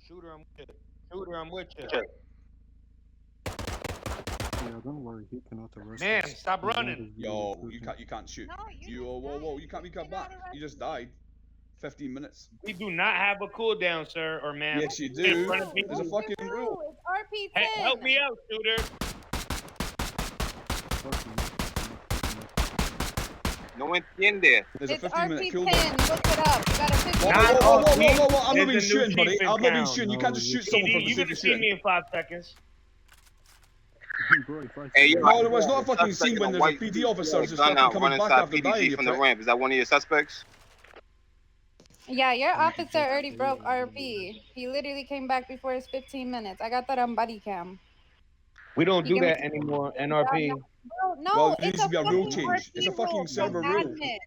Shooter, I'm with you. Shooter, I'm with you. Yeah, don't worry, he cannot arrest Man, us. stop As long running. as we Yo, recruit him. you can't shoot. No, You whoa, you can't be cut back. You just died. 15 minutes. We do not have a cooldown, sir or ma'am. Yes, you In do. front of There's a people. fucking rule. It's RP10. Hey, help me out, shooter. No entiende. There's a It's 15-minute RP10. cooldown. Look it up. You got a 15 Whoa, I'm not There's even a new shooting, buddy. chief in I'm not even town. shooting. You can't just shoot PD, someone for the you're sake gonna of see me shooting. in 5 seconds. Bro, if I Hey, see yo, him- No, there was not a fucking suspect scene in when a there's a white PD officer just gun fucking out coming running back inside after dying, PDG you from the prick. ramp. Is that one of your suspects? Yeah, your officer already broke RP. He literally came back before his 15 minutes. I got that on body cam. We don't You do can- that anymore, NRP. Bro, no, Well, there it's needs to be a rule fucking change. RP It's a fucking rule server from rule. admin.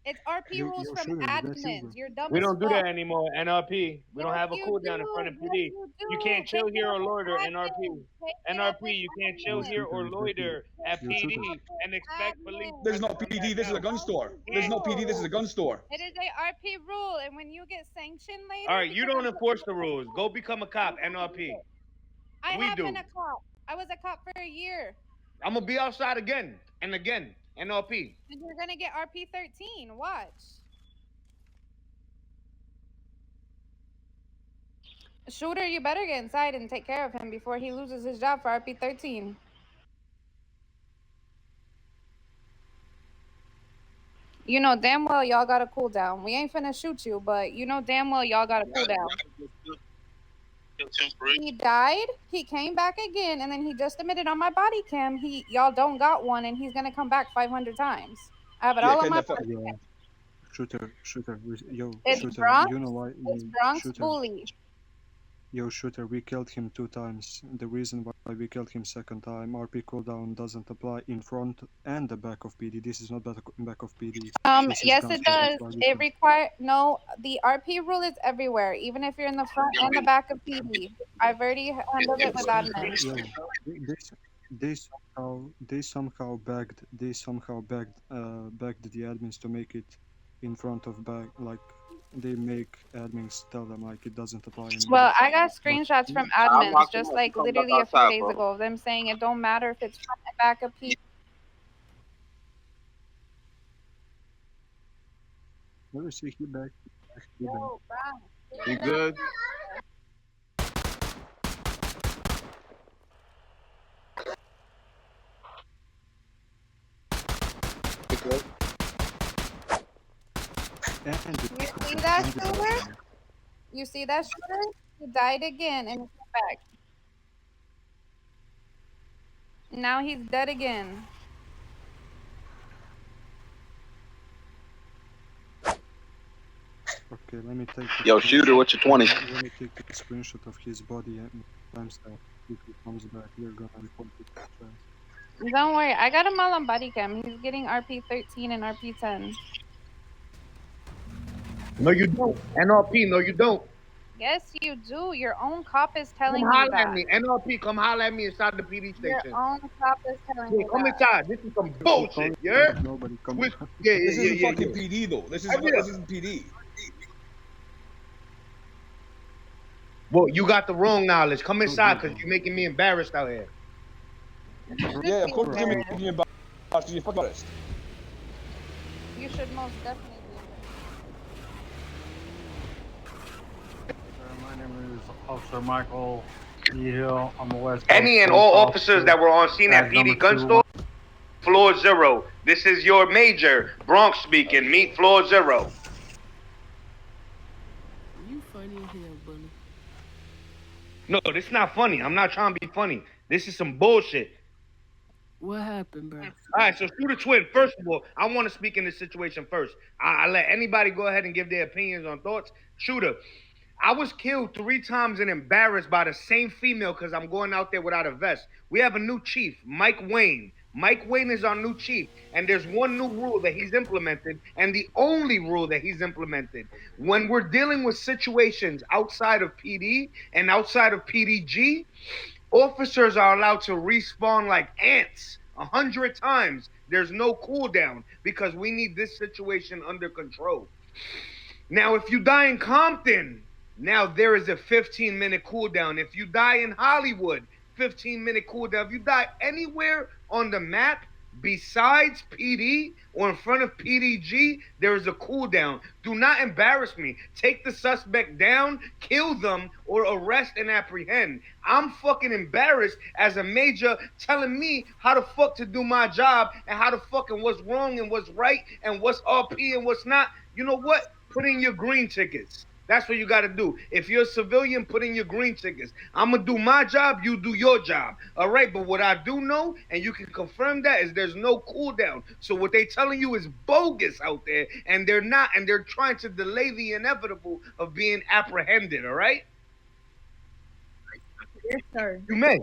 It's RP Yo, rules yo, from shooter, is that you, admins. bro? You're dumb We as don't do fuck. that anymore, NRP. We don't Yes, have a you cooldown in do. front of Yes, PD. you You do. can't chill Take here it or up with loiter, NRP. admin. Take it up NRP, with you can't chill admin. here or loiter at Yo, PD shooter. and expect police. There's to not come PD. back This is a out. gun store. There's no PD. This is a gun store. It is a RP rule, and when you get sanctioned later. All right, you because don't of- enforce the rules. Go become a cop, NRP. I We have do. been a cop. I was a cop for a year. I'm gonna be outside again and again, NRP. And you're gonna get RP 13. Watch. Shooter, you better get inside and take care of him before he loses his job for RP 13. You know damn well y'all got a cooldown. We ain't finna shoot you, but you know damn well y'all got a cooldown. He died, he came back again, and then he just admitted on my body cam y'all don't got one, and he's gonna come back 500 times. I have it all on my body Yeah. cam. Shooter, yo, It's shooter, Bronx. you know why? It's Bronx shooter, bully. Yo, shooter, we killed him 2 times. The reason why we killed him second time, RP cooldown doesn't apply in front and the back of PD. This is not back of PD. This is Yes, gun it store, that's does. why we It killed- no, the RP rule is everywhere, even if you're in the front and the back of PD. I've already handled it with admin. Yo, they somehow begged the admins to make it in front of back, like they make admins tell them like it doesn't apply anymore. Well, I got screenshots from admins locking just up. like Come back literally a few outside, days bro. ago of them saying it don't matter if it's front and back of PD. Let me see, he back. Yo, You good? And You see that, shooter? You see that, shooter? He died again and he came back. Now he's dead again. Okay, let me take. Yo, shooter, what's your 20? Let me take a screenshot of his body and timestamp. If he comes back, we're gonna report it to the chat. Don't worry, I got him all on body cam. He's getting RP 13 and RP 10. No, you don't. NRP, no, you don't. Yes, you do. Your own cop is telling Come you holler at that. me. NRP, come holler at me inside the PD Your station. own cop is telling Yeah, you come that. inside. This is some bullshit. Yeah? Nobody come. With, yeah, This yeah, isn't yeah, fucking yeah. PD though. This Yeah. isn't PD. Well, you got the wrong knowledge. Come inside because you're making me embarrassed out here. Yeah, of course you're making me embarrassed. You're fucking embarrassed. You should most definitely be. My name is Officer Michael E. Hill. I'm a West Any Coast and all police officers that were on scene at Tag PD number gun 2. store, floor 0. This is your major. Bronx speaking. Meet floor 0. You funny as hell, Bunny. No, this is not funny. I'm not trying to be funny. This is some bullshit. What happened, bro? All right, so Shooter Twin, first of all, I want to speak in this situation first. I let anybody go ahead and give their opinions on thoughts. Shooter, I was killed 3 times and embarrassed by the same female because I'm going out there without a vest. We have a new chief, Mike Wayne. Mike Wayne is our new chief, and there's one new rule that he's implemented, and the only rule that he's implemented. When we're dealing with situations outside of PD and outside of PDG, officers are allowed to respawn like ants 100 times There's no cooldown because we need this situation under control. Now, if you die in Compton, now there is a 15-minute cooldown. If you die in Hollywood, 15-minute cooldown. If you die anywhere on the map besides PD or in front of PDG, there is a cooldown. Do not embarrass me. Take the suspect down, kill them, or arrest and apprehend. I'm fucking embarrassed as a major telling me how the fuck to do my job and how the fucking what's wrong and what's right and what's RP and what's not. You know what? Put in your green tickets. That's what you got to do. If you're a civilian, put in your green tickets. I'm going to do my job, you do your job. All right, but what I do know, and you can confirm that, is there's no cooldown. So what they telling you is bogus out there, and they're not, and they're trying to delay the inevitable of being apprehended, all right? Yes, sir. You may.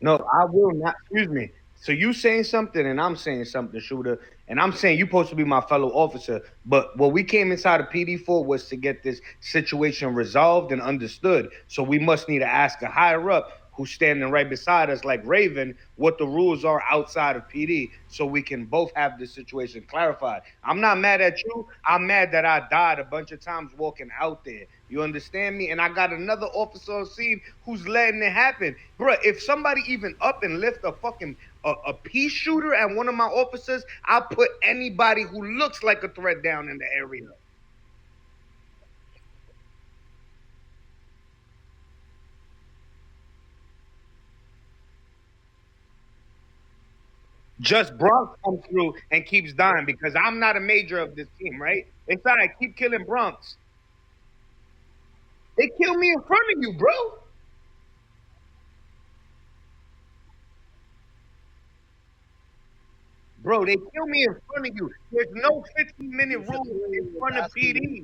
No, I will not. Excuse me. So you saying something and I'm saying something, shooter, and I'm saying you're supposed to be my fellow officer. But what we came inside of PD for was to get this situation resolved and understood. So we must need to ask a higher up who's standing right beside us, like Raven, what the rules are outside of PD, so we can both have this situation clarified. I'm not mad at you. I'm mad that I died a bunch of times walking out there. You understand me? And I got another officer on scene who's letting it happen. Bruh, if somebody even up and lift a fucking a pea shooter at one of my officers, I'll put anybody who looks like a threat down in the area. Just Bronx comes through and keeps dying because I'm not a major of this team, right? It's all right, keep killing Bronx. They killed me in front of you, bro. Bro, they killed me in front of you. There's no 15-minute rule in front of PD.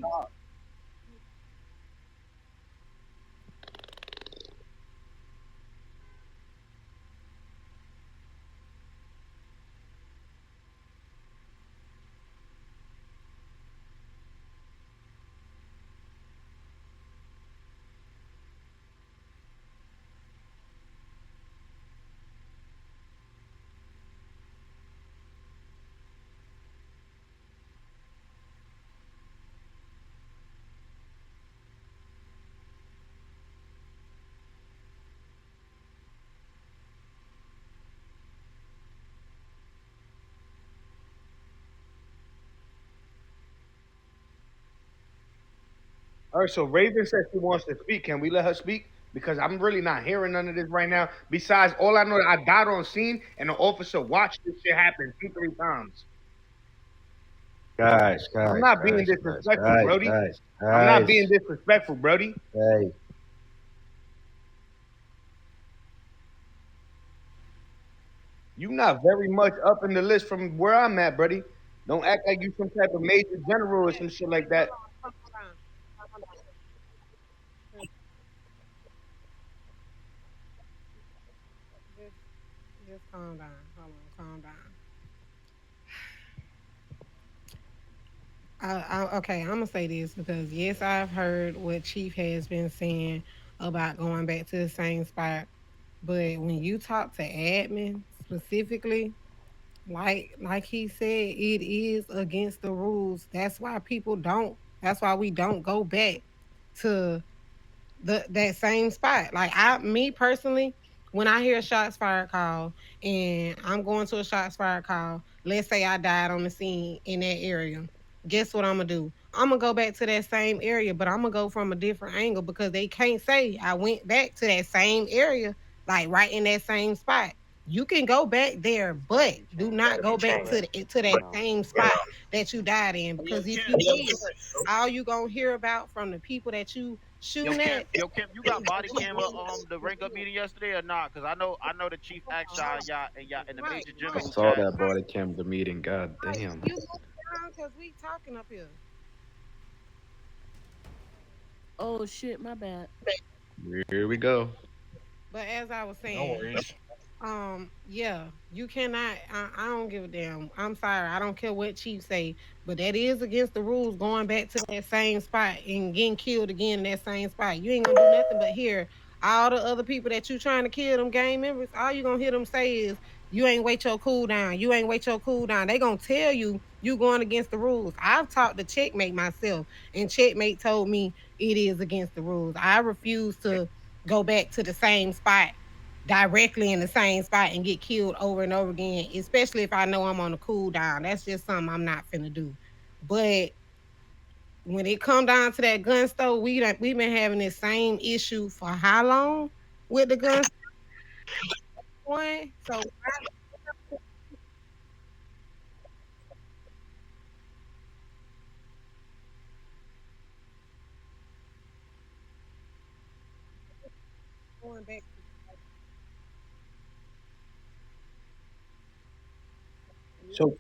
All right, so Raven says she wants to speak. Can we let her speak? Because I'm really not hearing none of this right now. Besides, all I know is I got on scene and the officer watched this shit happen 2-3 times. Guys, I'm not being disrespectful, Brody. I'm not being disrespectful, Brody. Hey, You not very much up in the list from where I'm at, Brody. Don't act like you some type of major general or some shit like that. Just calm down. Hold on, calm down. Okay, I'm gonna say this because yes, I've heard what Chief has been saying about going back to the same spot. But when you talk to admin specifically, like he said, it is against the rules. That's why people don't. That's why we don't go back to that same spot. Like me personally, when I hear a shots fired call and I'm going to a shots fired call, let's say I died on the scene in that area. Guess what I'm gonna do? I'm gonna go back to that same area, but I'm gonna go from a different angle because they can't say I went back to that same area, like right in that same spot. You can go back there, but do not go back to that same spot that you died in because if you do, all you gonna hear about from the people that you shooting at. Kim, you got body cam the rank up meeting yesterday or not? Cause I know the chief asked y'all in the Right, major I general saw chat. that body cam the meeting. God right. damn. You look down because we talking up here. Oh shit, my bad. Here we go. But as I was No saying, worries. yeah, you cannot. I don't give a damn. I'm sorry. I don't care what Chief say, but that is against the rules. Going back to that same spot and getting killed again in that same spot, you ain't gonna do nothing but hear all the other people that you trying to kill, them gang members. All you gonna hear them say is, "You ain't wait your cool down. You ain't wait your cool down." They gonna tell you going against the rules. I've talked to Checkmate myself, and Checkmate told me it is against the rules. I refuse to go back to the same spot directly in the same spot and get killed over and over again, especially if I know I'm on a cool down. That's just something I'm not finna do. But when it come down to that gun store, we've been having this same issue for how long with the gun store? So going back. So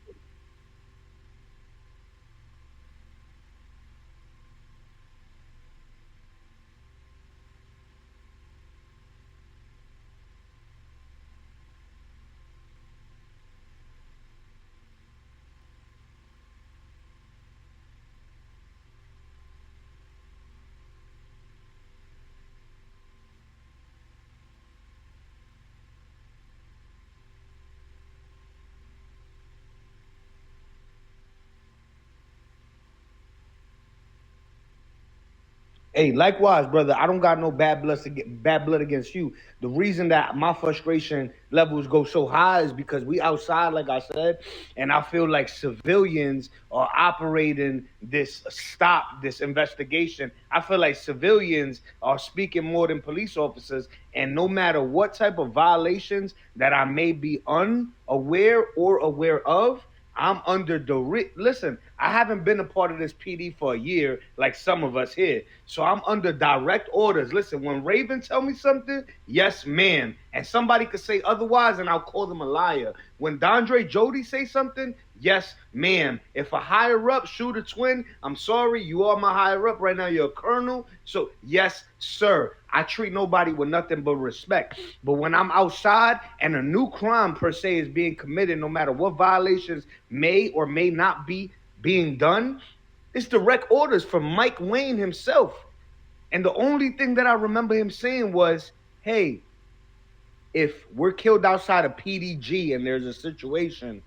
hey, likewise, brother. I don't got no bad blood against you. The reason that my frustration levels go so high is because we outside, like I said, and I feel like civilians are operating this investigation. I feel like civilians are speaking more than police officers, and no matter what type of violations that I may be unaware or aware of, I'm under listen. I haven't been a part of this PD for a year, like some of us here. So I'm under direct orders. Listen, when Raven tell me something, yes, ma'am. And somebody could say otherwise, and I'll call them a liar. When Dondre Jody say something, yes, ma'am. If a higher up shoot a twin, I'm sorry, you are my higher up right now. You're a colonel. So yes, sir. I treat nobody with nothing but respect. But when I'm outside and a new crime per se is being committed, no matter what violations may or may not be being done, it's direct orders from Mike Wayne himself. And the only thing that I remember him saying was, hey, if we're killed outside of PDG and there's a situation,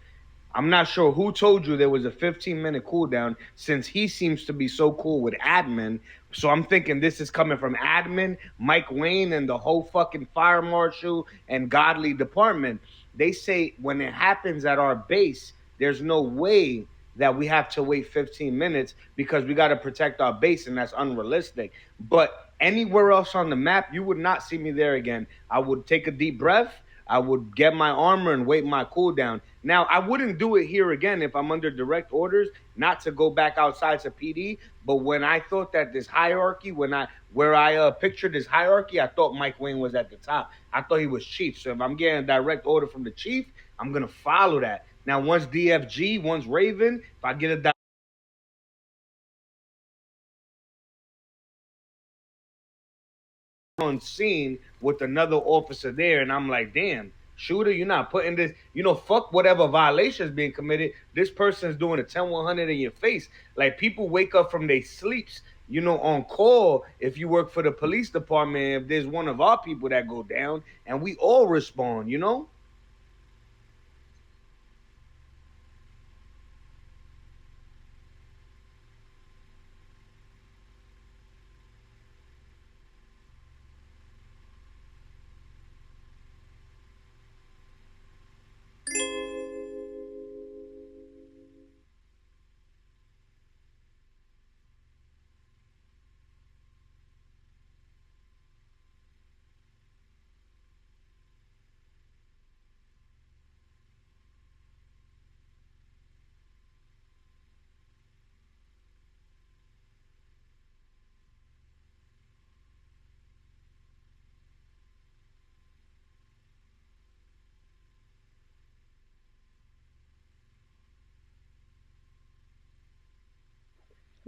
I'm not sure who told you there was a 15-minute cooldown since he seems to be so cool with admin. So I'm thinking this is coming from admin, Mike Wayne, and the whole fucking fire marshal and godly department. They say when it happens at our base, there's no way that we have to wait 15 minutes because we got to protect our base, and that's unrealistic. But anywhere else on the map, you would not see me there again. I would take a deep breath. I would get my armor and wait my cooldown. Now, I wouldn't do it here again if I'm under direct orders not to go back outside to PD. But when I thought that this hierarchy, where I pictured this hierarchy, I thought Mike Wayne was at the top. I thought he was chief. So if I'm getting a direct order from the chief, I'm gonna follow that. Now, once DFG, once Raven, if I get a on scene with another officer there, and I'm like, damn, shooter, you're not putting this, fuck whatever violation is being committed. This person's doing a 10-100 in your face. Like, people wake up from their sleeps, on call. If you work for the police department, if there's one of our people that go down, and we all respond.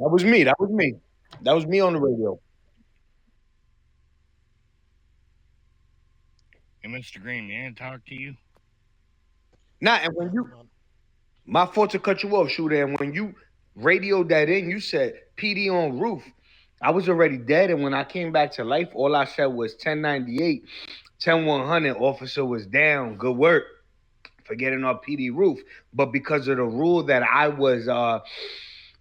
That was me. That was me. That was me on the radio. Hey, Mr. Green, may I talk to you? Nah, and when you, my fault to cut you off, Shooter. And when you radioed that in, you said PD on roof. I was already dead, and when I came back to life, all I said was 1098, 10100. Officer was down. Good work for getting on PD roof. But because of the rule that I was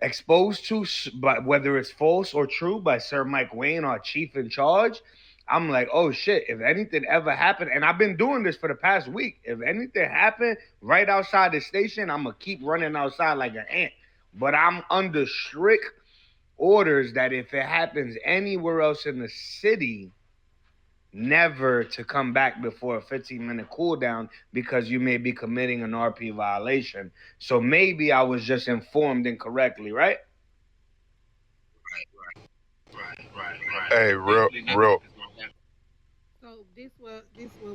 exposed to, but whether it's false or true, by Sir Mike Wayne, our chief in charge, I'm like, oh shit, if anything ever happened, and I've been doing this for the past week, if anything happened right outside the station, I'm going to keep running outside like an ant. But I'm under strict orders that if it happens anywhere else in the city, never to come back before a 15-minute cooldown because you may be committing an RP violation. So maybe I was just informed incorrectly, right? Right. Hey, real. So this was.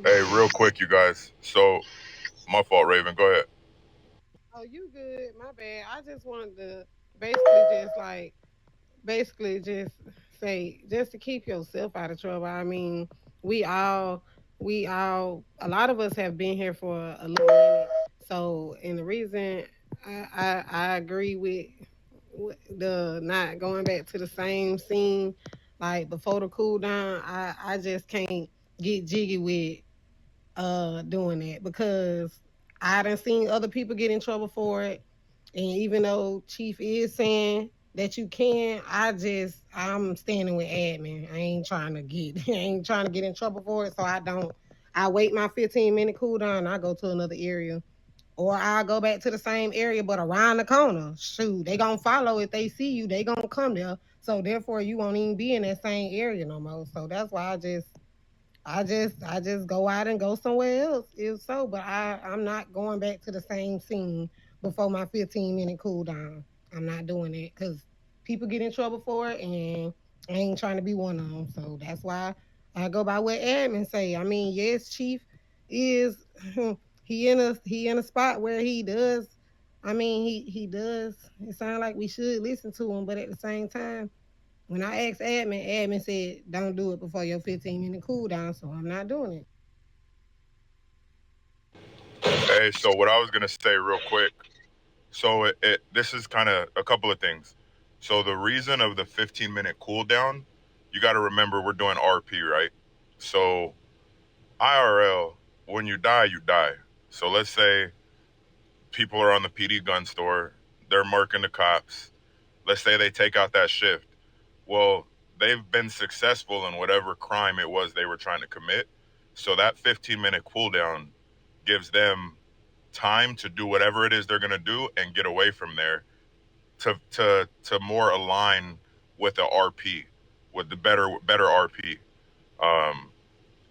Hey, real quick, you guys. So, my fault, Raven. Go ahead. Oh, you good? My bad. I just wanted to basically just say, just to keep yourself out of trouble. I mean, we all, a lot of us have been here for a little minute. So, and the reason I agree with the not going back to the same scene like before the cool down, I just can't get jiggy with doing that because I done seen other people get in trouble for it. And even though Chief is saying that you can, I'm standing with admin. I ain't trying to get in trouble for it. So I wait my 15-minute cooldown and I go to another area. Or I'll go back to the same area, but around the corner. Shoot, they gonna follow. If they see you, they gonna come there. So therefore, you won't even be in that same area no more. So that's why I just go out and go somewhere else. If so, but I'm not going back to the same scene before my 15-minute cooldown. I'm not doing it because people get in trouble for it, and I ain't trying to be one of them. So that's why I go by what admin say. I mean, yes, Chief is. He in a spot where he does. I mean, he does. It sounds like we should listen to him, but at the same time, when I asked admin said don't do it before your 15-minute cooldown, so I'm not doing it. Hey, so what I was gonna say real quick. So this is kind of a couple of things. So the reason of the 15-minute cooldown, you got to remember we're doing RP, right? So IRL, when you die, you die. So let's say people are on the PD gun store, they're marking the cops. Let's say they take out that shift. Well, they've been successful in whatever crime it was they were trying to commit. So that 15-minute cooldown gives them time to do whatever it is they're going to do and get away from there to more align with the RP, with the better RP.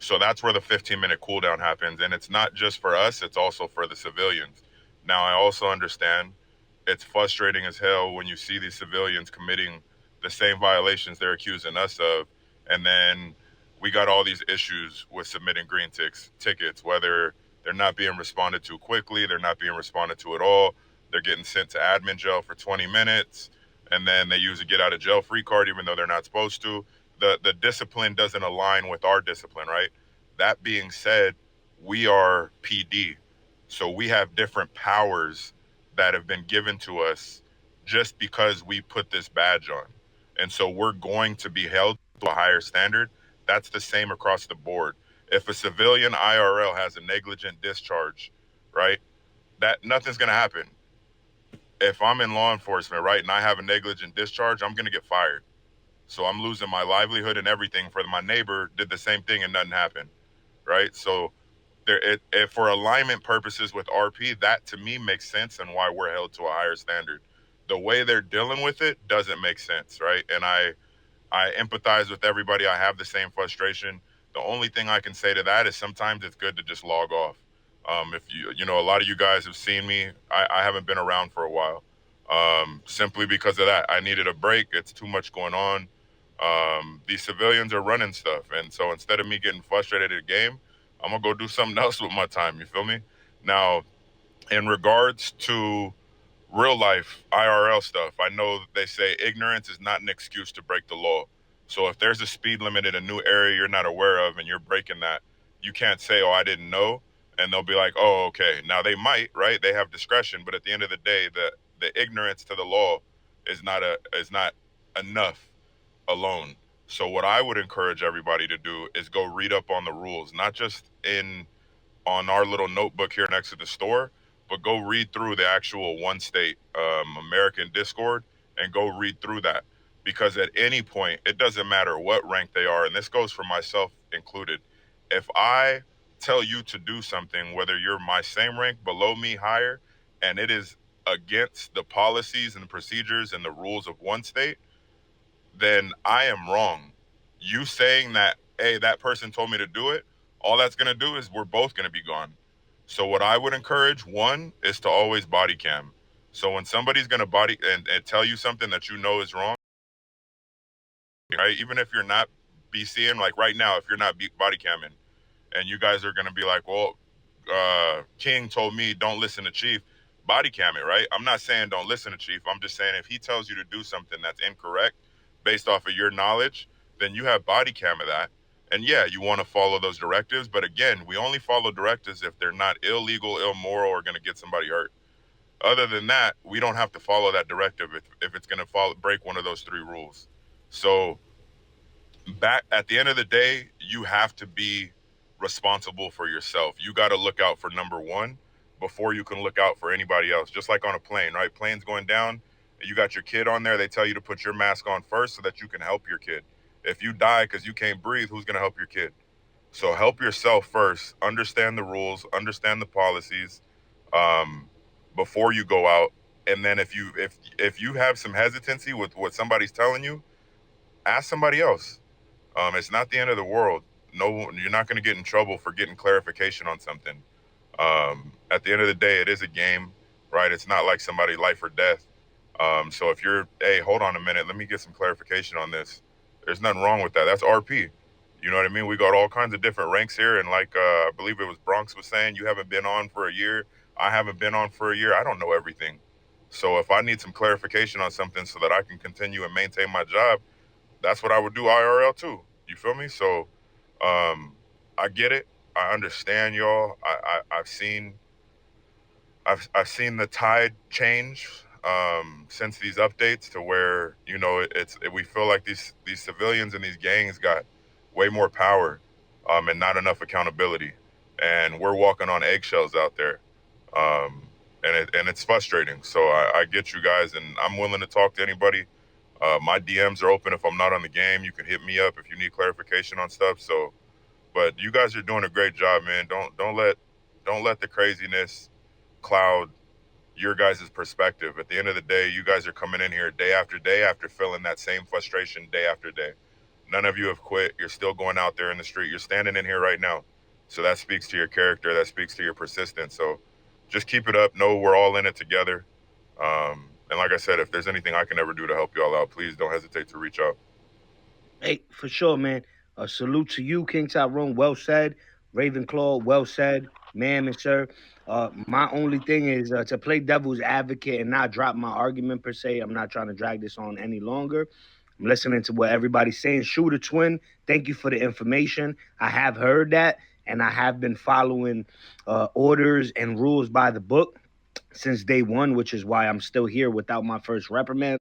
So that's where the 15-minute cooldown happens. And it's not just for us, it's also for the civilians. Now, I also understand it's frustrating as hell when you see these civilians committing the same violations they're accusing us of. And then we got all these issues with submitting green tickets, whether they're not being responded to quickly, they're not being responded to at all, they're getting sent to admin jail for 20 minutes, and then they use a get out of jail free card even though they're not supposed to. The discipline doesn't align with our discipline, right? That being said, we are PD. So we have different powers that have been given to us just because we put this badge on. And so we're going to be held to a higher standard. That's the same across the board. If a civilian IRL has a negligent discharge, right, that nothing's going to happen. If I'm in law enforcement, right, and I have a negligent discharge, I'm going to get fired. So I'm losing my livelihood and everything. For my neighbor did the same thing and nothing happened, right? So for alignment purposes with RP, that to me makes sense and why we're held to a higher standard. The way they're dealing with it doesn't make sense, right? And I empathize with everybody. I have the same frustration. The only thing I can say to that is sometimes it's good to just log off. If you know, a lot of you guys have seen me. I haven't been around for a while, simply because of that. I needed a break. It's too much going on. These civilians are running stuff. And so instead of me getting frustrated at a game, I'm going to go do something else with my time. You feel me? Now, in regards to real life IRL stuff, I know they say ignorance is not an excuse to break the law. So if there's a speed limit in a new area you're not aware of and you're breaking that, you can't say, oh, I didn't know. And they'll be like, oh, okay. Now they might, right? They have discretion, but at the end of the day, the ignorance to the law is not enough alone. So what I would encourage everybody to do is go read up on the rules, not just on our little notebook here next to the store, but go read through the actual One State American Discord and go read through that. Because at any point, it doesn't matter what rank they are, and this goes for myself included. If I tell you to do something, whether you're my same rank, below me, higher, and it is against the policies and the procedures and the rules of One State, then I am wrong. You saying that, hey, that person told me to do it, all that's going to do is we're both going to be gone. So what I would encourage, one, is to always body cam. So when somebody's going to body and tell you something that you know is wrong, right? Even if you're not BCing, like right now, if you're not body camming and you guys are going to be like, well, King told me don't listen to Chief, body cam it, right? I'm not saying don't listen to Chief. I'm just saying if he tells you to do something that's incorrect based off of your knowledge, then you have body cam of that. And yeah, you want to follow those directives. But again, we only follow directives if they're not illegal, immoral, or going to get somebody hurt. Other than that, we don't have to follow that directive if it's going to break one of those three rules. So back at the end of the day, you have to be responsible for yourself. You got to look out for number one before you can look out for anybody else. Just like on a plane, right? Plane's going down, you got your kid on there. They tell you to put your mask on first so that you can help your kid. If you die because you can't breathe, who's going to help your kid? So help yourself first. Understand the rules, understand the policies before you go out. And then if you have some hesitancy with what somebody's telling you, ask somebody else. It's not the end of the world. No, you're not going to get in trouble for getting clarification on something. At the end of the day, it is a game, right? It's not like somebody life or death. So if you're, hey, hold on a minute, let me get some clarification on this. There's nothing wrong with that. That's RP. You know what I mean? We got all kinds of different ranks here. And like, I believe it was Bronx was saying, you haven't been on for a year. I haven't been on for a year. I don't know everything. So if I need some clarification on something so that I can continue and maintain my job, that's what I would do IRL too. You feel me? So I get it. I understand y'all. I've seen the tide change since these updates to where, you know, we feel like these civilians and these gangs got way more power and not enough accountability, and we're walking on eggshells out there, and it's frustrating. So I get you guys, and I'm willing to talk to anybody. My DMs are open. If I'm not on the game, you can hit me up if you need clarification on stuff. So, but you guys are doing a great job, man. Don't let the craziness cloud your guys' perspective. At the end of the day, you guys are coming in here day after feeling that same frustration day after day. None of you have quit. You're still going out there in the street. You're standing in here right now. So that speaks to your character. That speaks to your persistence. So just keep it up. Know we're all in it together. And like I said, if there's anything I can ever do to help y'all out, please don't hesitate to reach out. Hey, for sure, man. A salute to you, King Tyrone. Well said. Ravenclaw, well said. Ma'am and sir. My only thing is to play devil's advocate and not drop my argument per se. I'm not trying to drag this on any longer. I'm listening to what everybody's saying. Shooter Twin, thank you for the information. I have heard that, and I have been following orders and rules by the book since day one, which is why I'm still here without my first reprimand.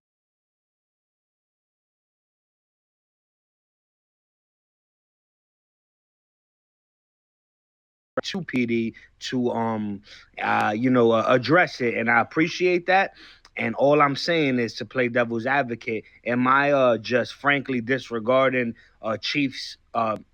To PD to address it, and I appreciate that. And all I'm saying is to play devil's advocate. Am I just frankly disregarding Chief's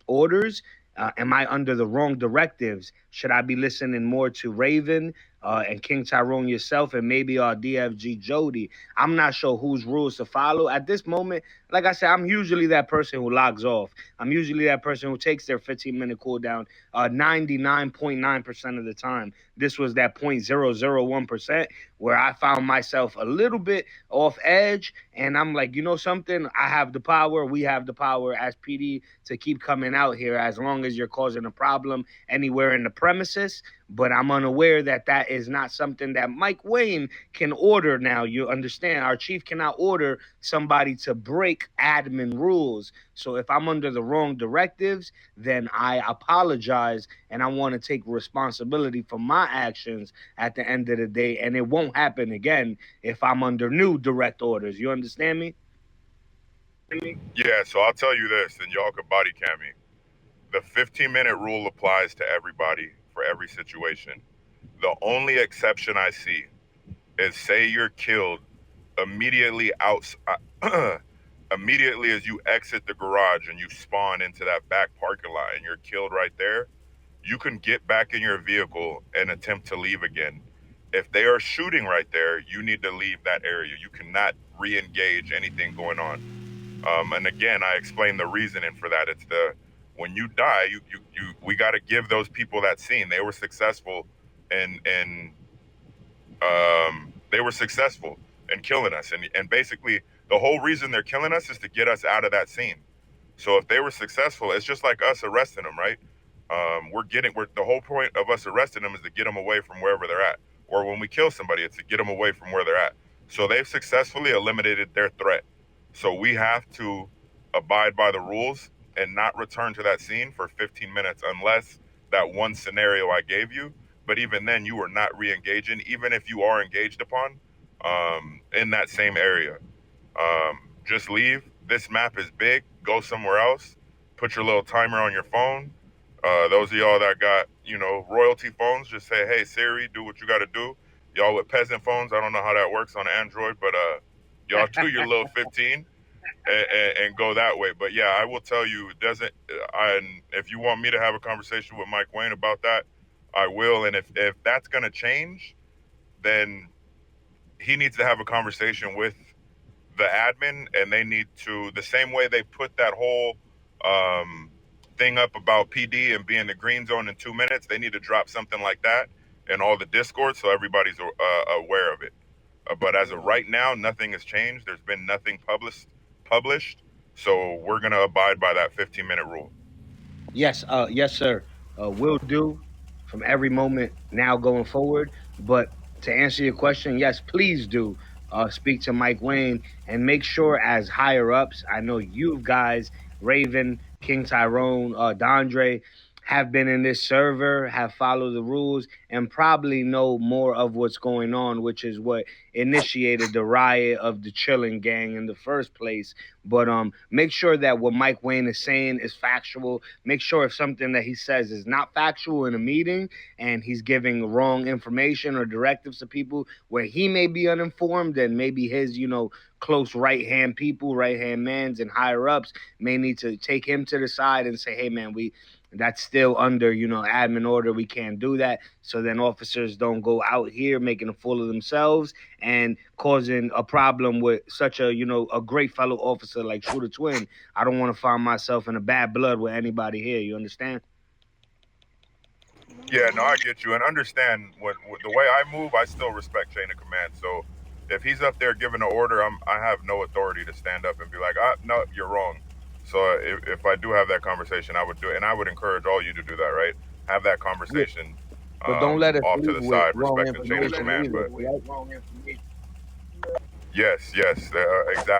orders? Am I under the wrong directives? Should I be listening more to Raven and King Tyrone yourself and maybe DFG Jody? I'm not sure whose rules to follow. At this moment, like I said, I'm usually that person who logs off. I'm usually that person who takes their 15-minute cooldown 99.9% of the time. This was that 0.001% where I found myself a little bit off edge. And I'm like, you know something? I have the power. We have the power as PD to keep coming out here as long as you're causing a problem anywhere in the premises, but I'm unaware that that is not something that Mike Wayne can order now. You understand? Our chief cannot order somebody to break admin rules. So if I'm under the wrong directives, then I apologize and I want to take responsibility for my actions at the end of the day. And it won't happen again if I'm under new direct orders. You understand me? Yeah, so I'll tell you this, and y'all could body cam me. The 15-minute rule applies to everybody for every situation. The only exception I see is, say you're killed immediately immediately as you exit the garage and you spawn into that back parking lot and you're killed right there, you can get back in your vehicle and attempt to leave again. If they are shooting right there, you need to leave that area. You cannot re-engage anything going on. And again, I explained the reasoning for that. It's when you die, we got to give those people that scene. They were successful in killing us, and basically the whole reason they're killing us is to get us out of that scene. So if they were successful, it's just like us arresting them, right? The whole point of us arresting them is to get them away from wherever they're at. Or when we kill somebody, it's to get them away from where they're at. So they've successfully eliminated their threat. So we have to abide by the rules and not return to that scene for 15 minutes unless that one scenario I gave you. But even then, you are not re-engaging, even if you are engaged upon in that same area. Just leave. This map is big. Go somewhere else. Put your little timer on your phone. Those of y'all that got, royalty phones, just say, hey, Siri, do what you got to do. Y'all with peasant phones, I don't know how that works on Android, but y'all do your little 15 and go that way. But yeah, I will tell you, if you want me to have a conversation with Mike Wayne about that, I will. And if that's going to change, then he needs to have a conversation with the admin, and they need to, the same way they put that whole thing up about PD and being the green zone in 2 minutes, they need to drop something like that in all the Discord so everybody's aware of it. But as of right now, nothing has changed. There's been nothing published. So we're going to abide by that 15-minute rule. Yes, sir. Will do from every moment now going forward. But to answer your question, yes, please do speak to Mike Wayne and make sure as higher ups, I know you guys, Raven, King Tyrone, Dondre, have been in this server, have followed the rules, and probably know more of what's going on, which is what initiated the riot of the Chillin' Gang in the first place. But make sure that what Mike Wayne is saying is factual. Make sure if something that he says is not factual in a meeting and he's giving wrong information or directives to people where he may be uninformed, and maybe his, close right-hand people, right-hand mans and higher-ups may need to take him to the side and say, hey, man, that's still under, admin order. We can't do that. So then officers don't go out here making a fool of themselves and causing a problem with such a, a great fellow officer like Shooter Twin. I don't want to find myself in a bad blood with anybody here. You understand? Yeah, no, I get you. And understand the way I move, I still respect chain of command. So if he's up there giving an order, I have no authority to stand up and be like, no, you're wrong. So if I do have that conversation, I would do it, and I would encourage all you to do that, right? Have that conversation. But don't let it off to the side, respect the chain of command. But yes, exactly.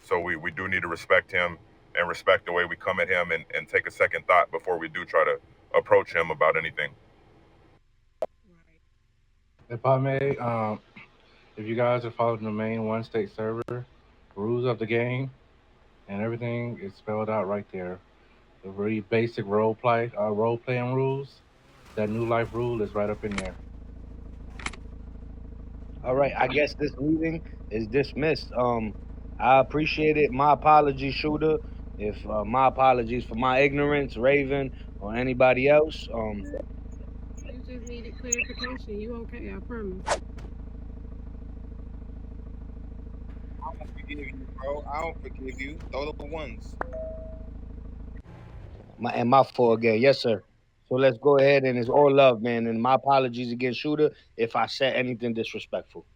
So we do need to respect him and respect the way we come at him and take a second thought before we do try to approach him about anything. If I may, if you guys are following the main one state server, rules of the game and everything is spelled out right there. The very basic role playing rules, that new life rule is right up in there. All right, I guess this meeting is dismissed. I appreciate it. My apologies, Shooter. If my apologies for my ignorance, Raven, or anybody else. You just needed clarification. You okay? I promise. I don't forgive you, bro. I don't forgive you. Throw the ones. My fault again. Yes, sir. So let's go ahead and it's all love, man. And my apologies again, Shooter, if I said anything disrespectful.